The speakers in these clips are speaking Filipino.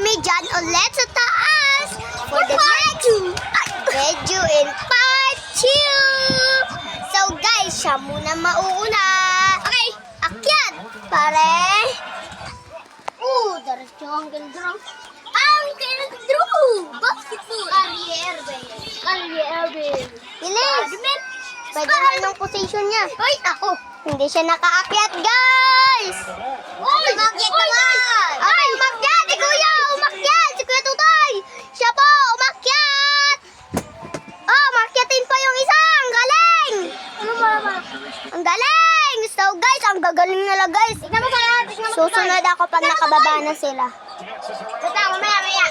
kami dyan ulit sa taas for the next video in part 2. So guys, siya muna mauuna. Okay, akyat, pare. Diretso ang gandrong. Ang gandrong! Basketball! Carrier. Bilis! Pwede na ng position niya. Hoy, ako! Hindi siya nakaakyat, guys! Umakyat naman! Ay, umakyat! Si Kuya! Umakyat! Si Kuya Tutoy! Siya po! Umakyat! Oh, umakyatin pa yung isa! Ang galing! Ang galing! So guys, ang gagaling nila guys. Susunod ako pag nakababa na sila. Basta, mamaya.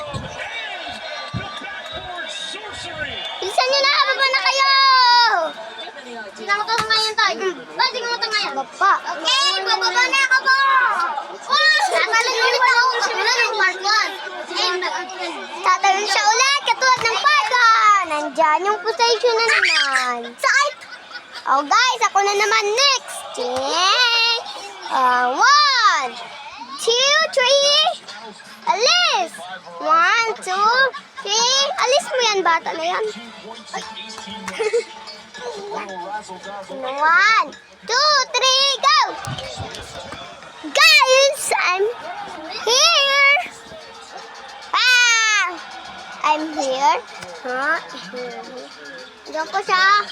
Bilisan nyo na! Baba na kayo! Tingnan mo ito ngayon tayo. Tingnan mo ito ngayon. Baba. Okay, bababa na ako po! Tatalon pa ako katulad ng part 1. Tatalon siya ulit katulad ng part 1. Nandyan yung position na naman. Saan? Oh guys, ako na naman next. 1, 2, 3. Alis! 1, 2, 3. Alis mo yan, bata na yan. 1, 2, 3, go! Guys, I'm here. I'm here. Diyan ko siya.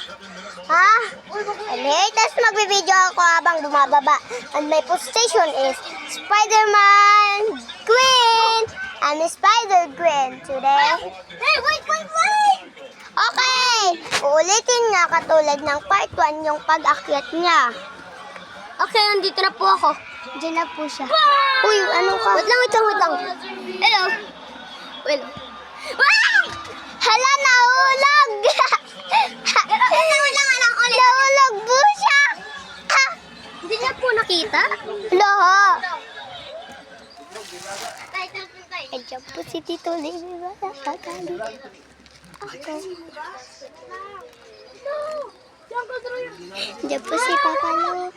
Tapos magbibideo ako habang bumababa. And my position is Spider-Man Gwen. I'm Spider-Gwen today. Hey, wait! Okay. Uulitin nga katulad ng part 1 yung pag-akyat niya. Okay, nandito na po ako. Diyan na po siya. Uy, ano ka? Wait lang. Hello. Hala, nahulog! Nahulog po siya! Hindi niya po nakita? Laha! Diyan po si Tito Levi ba? Nakakalit. Ako. Diyan po si Papa Lo.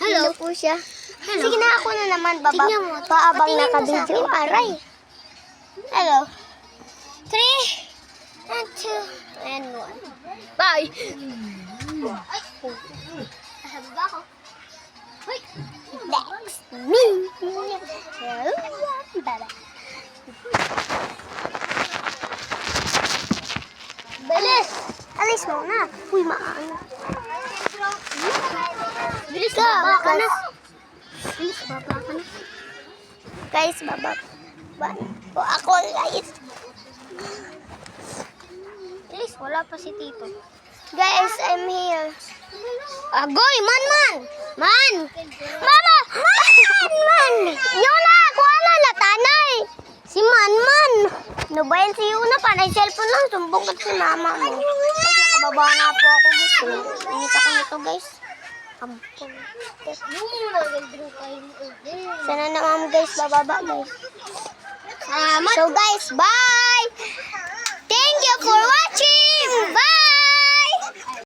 Hello po siya. Sige na, ako na naman baba. Paabang nakabidyo. Aray. Hello. 3 and 2 and 1. Bye. Hababa ako. Hoy. Next. Me. Bilis. Alis mo na. Uy, maano. Bilis ka. Baba ka na. Guys, baba po ako, guys. Guys, wala pa si Tito. Guys, I'm here. Agoy, man! Mama! Man! Yuna, kuha na latanay. Si Man. Nubayan si Yuna, panay cellphone lang. Sumbong ka si mama mo. Ay, nakababa na po ako, guys. Init ako nito, guys. Ampun. Sana naman guys, bababa guys. So guys, bye! Thank you for watching! Bye!